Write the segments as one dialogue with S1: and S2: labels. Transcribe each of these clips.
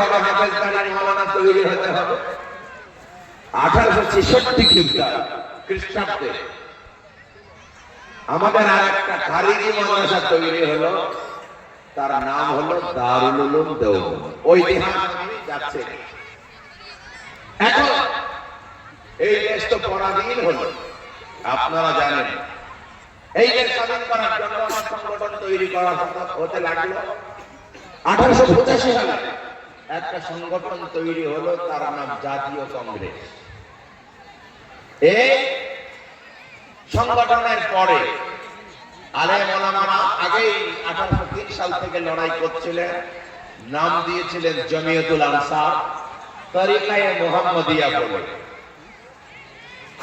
S1: হবে, হাফেজখানার মৌলানা তৈরি হতে হবে। 1866 খ্রিস্টাব্দে আমাদের আর একটা খারিজি মাদ্রাসা তৈরি হলো, তার নাম হলো দারুল উলুম দেওবন্দ। ঐতিহাস যাচ্ছে। এখন এই দেশ তো পরাধীন হলো, আপনারা জানেন। এই দেশ স্বাধীন করার জন্য আমার সংগঠন তৈরি করা হতে লাগলো। 1885 সালে একটা সংগঠন তৈরি হলো, তার নাম জাতীয় কংগ্রেস। এই সংগঠনের পরে আলেম ওলামারা আগেই 1803 সাল থেকে লড়াই করছিলেন, নাম দিয়েছিলেন জমিয়তুল আনসার, তরিকায়ে মুহাম্মদিয়া বলে।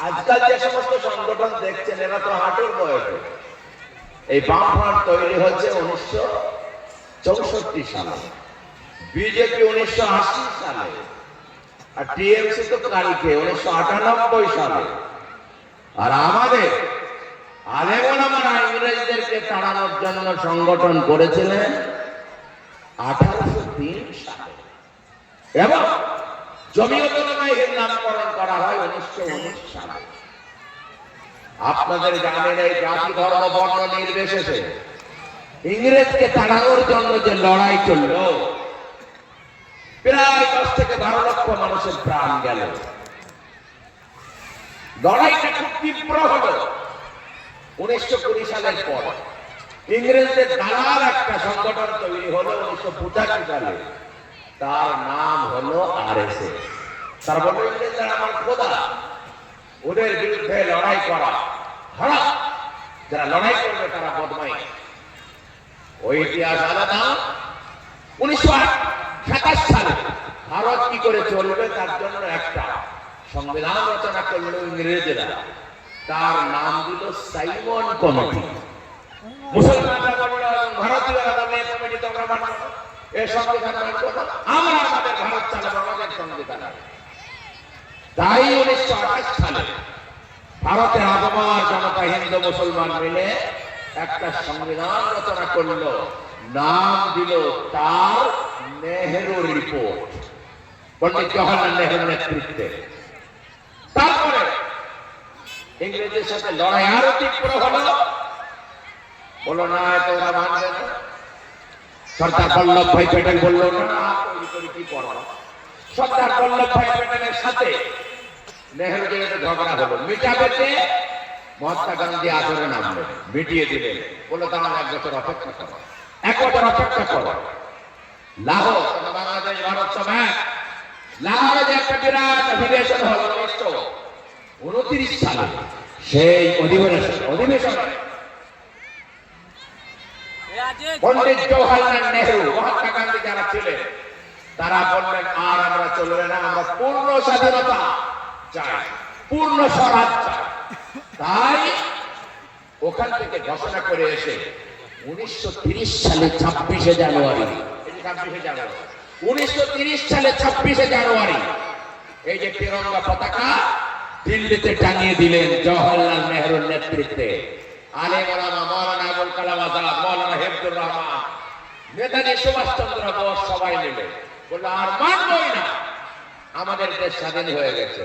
S1: আজকাল যে সমস্ত সংগঠন দেখছেন এরা তো হাঁটুর বয়সে। এই বামফ্রন্ট তৈরি হচ্ছে 1964 সালে, বিজেপি 1980 সালে, আর টিএমসি তো কালকে 1998 সালে। আর আমাদের আলেম ওলামারা ইংরেজদেরকে তাড়ানোর জন্য সংগঠন করেছিলেন 1803 সালে, এবং জমিয়তুল উলামায়ের নামকরণ করা হয় 1919 সালে। আপনাদের জানেন এই জাতি ধর্ম বর্ণ নির্বিশেষে ইংরেজকে তাড়ানোর জন্য যে লড়াই চলল, প্রায় 10 থেকে 12 লক্ষ মানুষের প্রাণ গেল। লড়াইটা খুব তীব্র হলো। 1920 সালের পর ইংরেজদের দালাল একটা সংগঠন তৈরি হলো 1985 সালে, তার নাম হলো আরএসএস। তার বলে ইংরেজরা আমার খোদা, ওদের বিরুদ্ধে লড়াই করা হারাম, যারা লড়াই করবে তারা বদমাইশ। ওই ইতিহাস আলাদা। 1927 সালে ভারত কি করে চলবে তার জন্য একটা সংবিধান রচনা করলো ইংরেজরা, তার নাম দিল সাইমন কমিটি। মুসলমানরা বলল ভারতীয়রা বলল কমিটি তোমরা মানো, এই সংবিধান মানবো না, আমরা আমাদের ভারত চালাবো, আমাদের সংবিধান। তাই 1928 সালে ভারতের আপামর জনতা হিন্দু মুসলমান মিলে একটা সংবিধান রচনা করলো, নাম দিল তার নেহেরু রিপোর্ট, পণ্ডিত জওহরলাল নেহেরুর নেতৃত্বে। তারপরে ইংরেজদের সাথে লড়াই আরো তীব্র হলো। বললো না তোমরা মানবে না। সর্দার বল্লভ ভাই প্যাটেল বললো না, তৈরি করে কি করবো। সর্দার বল্লভ ভাই প্যাটেলের সাথে নেহেরুদের একটা ঝগড়া হলো, মিটাবে মহাত্মা গান্ধী আসরে নামবে, মিটিয়ে দিলেন। বললো তাহলে 1 বছর অপেক্ষা করো, 1 বছর অপেক্ষা করো। লাহোর, বাংলাদেশ ভারত সব এক, লাহোরে যে একটা বিরাট অধিবেশন হলো 1929 সালে, সেই অধিবেশনে পণ্ডিত জওহরলাল নেহেরু, মহাত্মা গান্ধী যারা ছিলেন তারা বললেন আর আমরা চলবে না, আমরা পূর্ণ স্বাধীনতা চাই, পূর্ণ স্বরাজ চাই। তাই ওখান থেকে ঘোষণা করে এসে 1930 সালে 26শে জানুয়ারি, 1930 সালে 26শে জানুয়ারি এই যে তিরঙ্গা পতাকা দিল্লিতে টাঙিয়ে দিলেন জওহরলাল নেহেরুর নেতৃত্বে। আলেম ওলামা মাওলানা আবুল কালাম আজাদ, মাওলানা হিফজুর রহমান, নেতাজি সুভাষচন্দ্র বোস সবাই মিলে বললো আর মানবই না, আমাদের দেশ স্বাধীন হয়ে গেছে।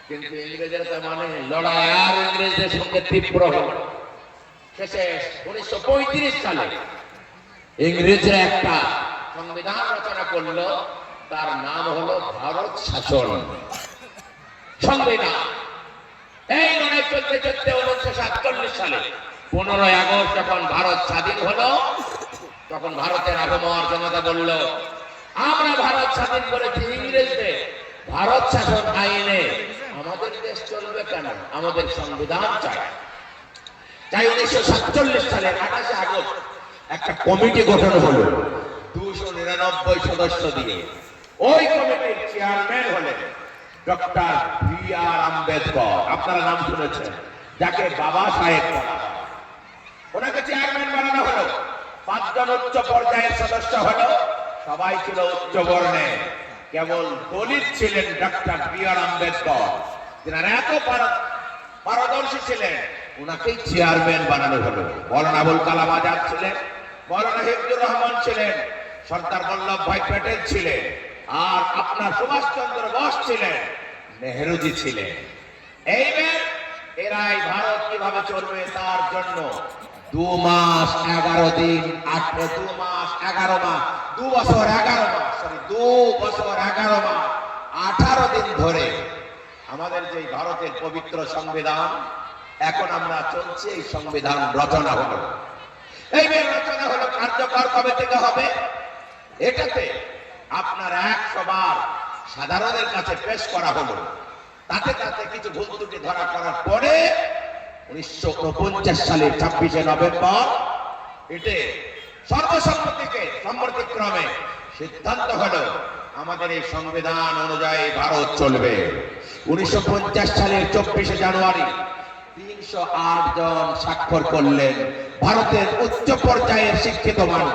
S1: কিন্তু ইংরেজের তো মানে লড়াই আর ইংরেজদের সঙ্গে তীব্র হল। শেষে 1935 সালে ইংরেজরা একটা সংবিধান রচনা করলো, তার নাম হলো ভারত শাসন সংবিধান। এই লড়াই চলতে চলতে 1947 সালে 15ই আগস্ট যখন ভারত স্বাধীন হলো, তখন ভারতের আপামর জনতা বলল আমরা ভারত স্বাধীন করেছি, ইংরেজদের ভারত শাসন আইনে আমাদের দেশ চলবে কেন, আমাদের সংবিধান চাই। তাই 1947 সালের 28শে আগস্ট একটা কমিটি গঠন হলো 299 সদস্য দিয়ে। ওই কমিটির চেয়ারম্যান হলেন ডক্টর বি.আর. আম্বেদকর। আপনারা নাম শুনেছেন, যাকে বাবা সাহেব বলা হয়। ওনাকে চেয়ারম্যান বানানো হলো। 5 জন উচ্চ পর্যায়ের সদস্য হলো, সবাই ছিল উচ্চ বর্ণে। কেবল দলিত ছিলেন ডক্টর বি.আর. আম্বেদকর, যারা এত পারদর্শী ছিলেন, ওনাকেই চেয়ারম্যান বানানো হলো। মাওলানা আবুল কালাম আজাদ ছিলেন, মাওলানা হিফজুর রহমান ছিলেন, সর্দার বল্লভ ভাই প্যাটেল ছিলেন, আর আপনার সুভাষচন্দ্র বোস ছিলেন, নেহরুজি ছিলেন। এইবার এরাই ভারত কিভাবে চলবে তার জন্য 2 মাস 11 দিন 2 মাস 11 মাস 2 বছর 11 মাস 18 দিন ধরে আমাদের যে ভারতের পবিত্র সংবিধান, এখন আমরা চলছে এই সংবিধান রচনা হলো। এই রচনা হলো, কার্যকর কবে থেকে হবে? এটাতে আপনার 100 বার সাধারণের কাছে পেশ করা হলো। তাতে তাতে কিছু ভুল ত্রুটি ধরা করার পরে 1949 সালের 26শে নভেম্বর এতে সম্মতিক্রমে সিদ্ধান্ত হলো আমাদের এই সংবিধান অনুযায়ী ভারত চলবে। 1950 সালের 24শে জানুয়ারি 308 জন স্বাক্ষর করলেন ভারতের উচ্চ পর্যায়ের শিক্ষিত মানুষ।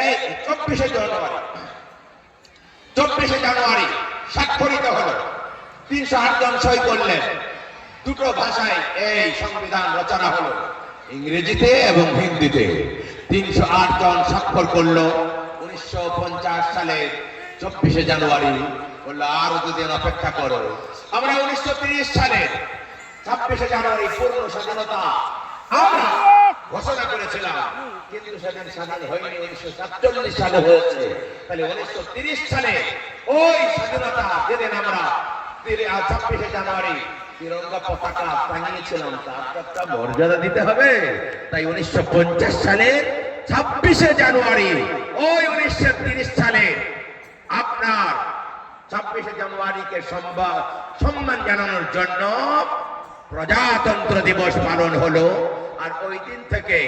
S1: এই 24শে জানুয়ারি স্বাক্ষরিত হলো, 308 জন সই করলেন। দুটো ভাষায় এই সংবিধান রচনা হলো, ইংরেজিতে এবং হিন্দিতে। 308 জন স্বাক্ষর করলো। 1950 সালের 24শে জানুয়ারি বললো আরো দুদিন অপেক্ষা করো। আমরা 1930 সালের 26শে জানুয়ারি পূর্ণ স্বাধীনতা আমরা ঘোষণা করেছিলাম, কিন্তু সেদিন স্বাধীন হয়নি, 1947 সালে হয়েছে। তাহলে 1930 সালে ওই স্বাধীনতা যেদিন আমরা 26শে জানুয়ারি তিরঙ্গা পতাকা টাঙিয়েছিলাম, তার একটা মর্যাদা দিতে হবে। তাই 1950 সালের 26শে জানুয়ারি ওই 1930 সালে আপনার 26শে জানুয়ারিকে সম্মান জানানোর জন্য প্রজাতন্ত্র দিবস পালন হলো। আর ওই দিন থেকে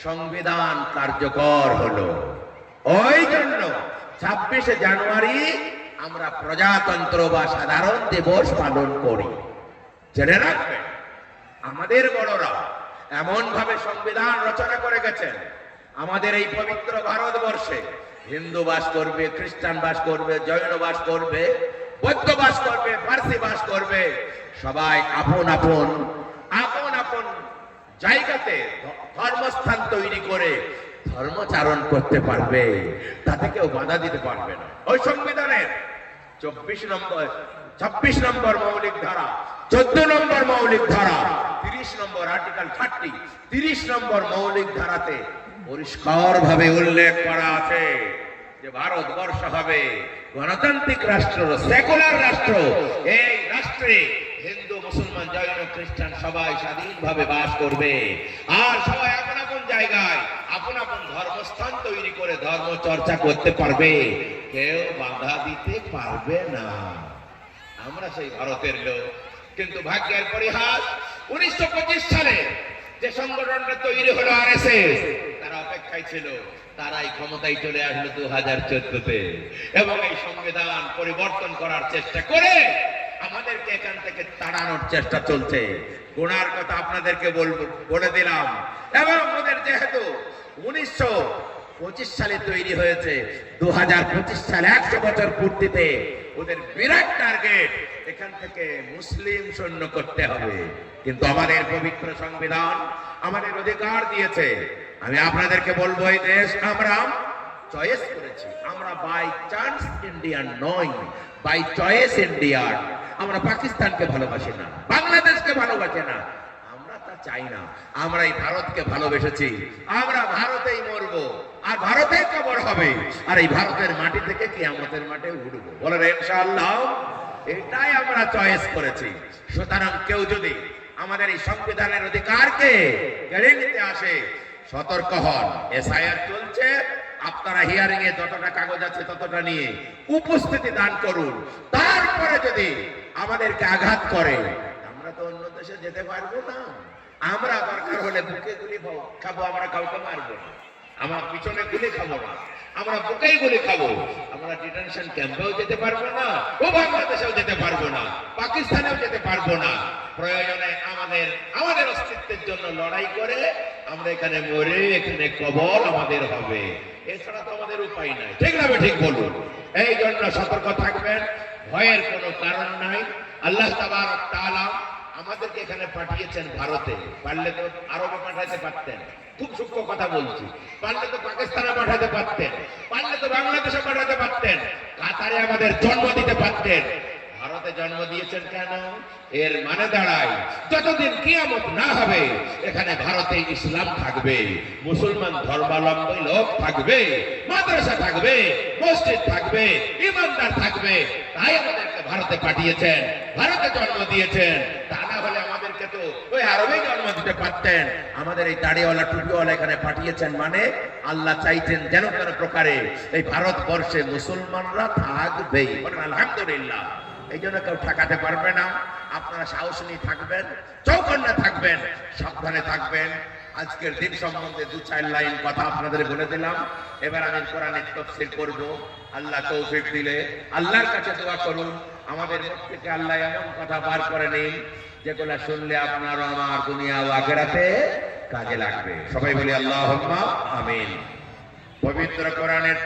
S1: সংবিধান কার্যকর হলো। ওই জন্য 26শে জানুয়ারি আমরা প্রজাতন্ত্র বা সাধারণ দিবস পালন করি। জেনে রাখবেন, আমাদের বড়রা এমন ভাবে সংবিধান রচনা করে গেছেন, আমাদের এই পবিত্র ভারতবর্ষে হিন্দু বাস করবে, খ্রিস্টান বাস করবে, জৈন বাস করবে, বৌদ্ধ বাস করবে, পার্সি বাস করবে, সবাই আপন আপন জায়গাতে ধর্মস্থান তৈরি করে ধর্মচারণ করতে পারবে, তাতে কেউ বাধা দিতে পারবে না। ওই সংবিধানের 26 নম্বর মৌলিক ধারা, 14 নম্বর মৌলিক ধারা, 30 নম্বর আর্টিকেল 30, 30 নম্বর মৌলিক ধারাতে পরিষ্কার ভাবে উল্লেখ করা আছে যে ভারতবর্ষ হবে গণতান্ত্রিক রাষ্ট্র, সেকুলার রাষ্ট্র। এই রাষ্ট্রে হিন্দু, মুসলমান, জৈন, খ্রিস্টান সবাই স্বাধীনভাবে বাস করবে। আর সবাই আপন আপন জায়গায় আপন আপন ধর্মস্থান তৈরি করে ধর্ম চর্চা করতে পারবে, কেউ বাধা দিতে পারবে না। আমরা সেই ভারতের লোক। কিন্তু ভাগ্যের পরিহাস, 1925 সালে যে সংগঠনটা তৈরি হলো আরএসএস, তারা অপেক্ষায় ছিল, তারাই ক্ষমতায় চলে আসলো 2014-তে এবং এই সংবিধান পরিবর্তন করার চেষ্টা করে আমাদেরকে এখান থেকে তাড়ানোর চেষ্টা চলছে। গোনার কথা আপনাদেরকে বলে দিলাম। এবং ওদের যেহেতু 1925 সালে তৈরি হয়েছে, 2025 সালে 100 বছর পূর্তিতে ওদের বিরাট টার্গেট, এখান থেকে মুসলিম শূন্য করতে হবে। কিন্তু আমাদের পবিত্র সংবিধান আমাদের অধিকার দিয়েছে। আমি আপনাদেরকে বলবো, এই দেশ আমরা চয়েস করেছি। আমরা বাই চান্স ইন্ডিয়ান নই, বাই চয়েস ইন্ডিয়ান। আমরা পাকিস্তানকে ভালোবাসি না, বাংলাদেশকে ভালোবাসি না, আমরা তা চাই না। আমরা এই ভারতকে ভালোবেসেছি, আমরা ভারতেই মরবো আর ভারতেই কবর হবে, আর এই ভারতের মাটি থেকে কিয়ামতের মাঠে উঠবো, বলেন ইনশাআল্লাহ। এটাই আমরা চয়েস করেছি। সুতরাং কেউ যদি আমাদের এই সংবিধানের অধিকারকে কেড়ে নিতে আসে, সতর্ক হন। এসআইআর চলছে, আপনারা হিয়ারিং এ যতটা কাগজ আছে ততটা নিয়ে উপস্থিতি দান করুন। তারপরে যদি আমাদেরকে আঘাত করে, আমরা তো অন্য দেশে যেতে পারবো না। আমরা দরকার হলে বুকে গুলি খাবো, আমরা কাউকে মারবো না। আমার পিছনে গুলি খাবো না, আমরা বুকেই গুলি খাবো। আমরা ডিটেনশন ক্যাম্পেও যেতে পারবো না, ও বাংলাদেশেও যেতে পারবো না, পাকিস্তানেও যেতে পারবো না। প্রয়োজনে আমাদের অস্তিত্বের জন্য লড়াই করে আমরা এখানে মরে এখানে কবর আমাদের হবে, এছাড়া তো আমাদের উপায় নাই। ঠিক না? ঠিক বলুন। এই জন্য সতর্ক থাকবেন, ভয়ের কোনো কারণ নাই। আল্লাহ তাবারক তাআলা আমাদেরকে এখানে পাঠিয়েছেন ভারতে, পারলে তো আরবে পাঠাতে পারতেন। খুব সূক্ষ্ম কথা বলছি, পারলে তো পাকিস্তানে পাঠাতে পারতেন, পারলে তো বাংলাদেশে পাঠাতে পারতেন, কাতারে আমাদের জন্ম দিতে পারতেন, ভারতে জন্ম দিয়েছেন কেন? এর মানে দাঁড়ায় যতদিন কিয়ামত না হবে এখানে ভারতে ইসলাম থাকবে, মুসলমান ধর্মাবলম্বী লোক থাকবে, মাদ্রাসা থাকবে, মসজিদ থাকবে, ইমানদার থাকবে। তাই আমাদেরকে ভারতে পাঠিয়েছেন, ভারতে জন্ম দিয়েছেন। তা না হলে আমাদেরকে তো ওই আরবে জন্ম দিতে পারতেন। আমাদের এই দাড়িওয়ালা টুপিওয়ালা এখানে পাঠিয়েছেন মানে আল্লাহ চাইছেন যেন কোনো প্রকারে এই ভারতবর্ষে মুসলমানরা থাকবেই। বলেন আলহামদুলিল্লাহ। এই জন্য কেউ ঠেকাতে পারবে না। আপনারা সাহস নিয়ে থাকবেন, চৌকন্না থাকবেন, সাবধানে থাকবেন। আজকের দিন সম্বন্ধে 2-4 লাইন কথা আপনাদের বলে দিলাম। এবার আমি কোরআনের তাফসীর করব, আল্লাহ তৌফিক দিলে। আল্লাহর কাছে দোয়া করুন আমাদের মুখ থেকে আল্লাহ এমন কথা বার করে নিন যেগুলো শুনলে আপনার আমার দুনিয়া ও আখিরাতে কাজে লাগবে। সবাই বলি আল্লাহুম্মা আমিন। পবিত্র কোরআনের